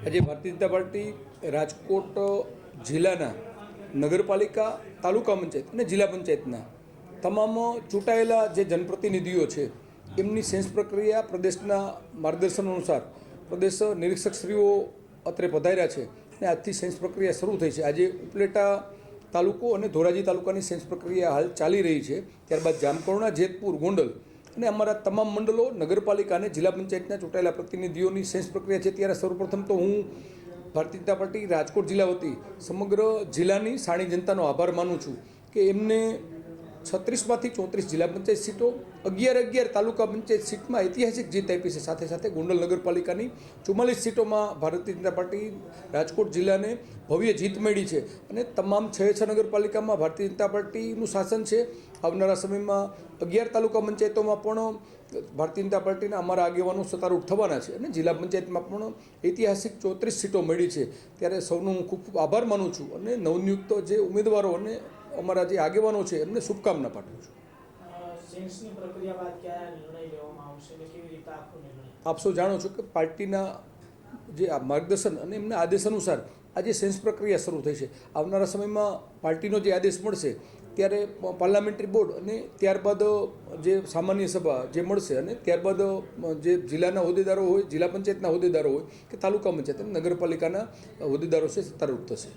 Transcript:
આજે ભારતીય જનતા પાર્ટી રાજકોટ જિલ્લાના નગરપાલિકા, તાલુકા પંચાયત અને જિલ્લા પંચાયતના તમામ ચૂંટાયેલા જે જનપ્રતિનિધિઓ છે એમની સેન્સ પ્રક્રિયા પ્રદેશના માર્ગદર્શન અનુસાર પ્રદેશ નિરીક્ષકશ્રીઓ અત્રે પધાર્યા છે અને આજથી સેન્સ પ્રક્રિયા શરૂ થઈ છે। આજે ઉપલેટા તાલુકો અને ધોરાજી તાલુકાની સેન્સ પ્રક્રિયા હાલ ચાલી રહી છે। ત્યારબાદ જામકરુણા, જેતપુર, ગોંડલ અને અમારા તમામ મંડળો, નગરપાલિકા અને જિલ્લા પંચાયતના ચૂંટાયેલા પ્રતિનિધિઓની સેન્સ પ્રક્રિયા છે। ત્યારે સૌપ્રથમ તો હું ભારતીય જનતા પાર્ટી રાજકોટ જિલ્લા વતી સમગ્ર જિલ્લાની સાણી જનતાનો આભાર માનું છું કે એમને 36માંથી 34 જિલ્લા પંચાયત સીટો, 11 તાલુકા પંચાયત સીટમાં ઐતિહાસિક જીત આપી છે। સાથે સાથે ગોંડલ નગરપાલિકાની 44 સીટોમાં ભારતીય જનતા પાર્ટી રાજકોટ જિલ્લાને ભવ્ય જીત મળી છે અને તમામ 6 નગરપાલિકામાં ભારતીય જનતા પાર્ટીનું શાસન છે। આવનારા સમયમાં 11 તાલુકા પંચાયતોમાં પણ ભારતીય જનતા પાર્ટીના અમારા આગેવાનો સત્તારૂઢ થવાના છે અને જિલ્લા પંચાયતમાં પણ ઐતિહાસિક 34 સીટો મળી છે। ત્યારે સૌનો હું ખૂબ ખૂબ આભાર માનું છું અને નવનિયુક્ત જે ઉમેદવારો અને અમારા જે આગેવાનો છે એમને શુભકામના પાઠવું છું। આપ સૌ જાણો છો કે પાર્ટીના જે માર્ગદર્શન અને એમના આદેશ અનુસાર આજે સેન્સ પ્રક્રિયા શરૂ થઈ છે। આવનારા સમયમાં પાર્ટીનો જે આદેશ મળશે ત્યારે પાર્લામેન્ટરી બોર્ડ અને ત્યારબાદ જે સામાન્ય સભા જે મળશે અને ત્યારબાદ જે જિલ્લાના હોદ્દેદારો હોય, જિલ્લા પંચાયતના હોદ્દેદારો હોય કે તાલુકા પંચાયત અને નગરપાલિકાના હોદ્દેદારો છે સત્તારૂઢ થશે।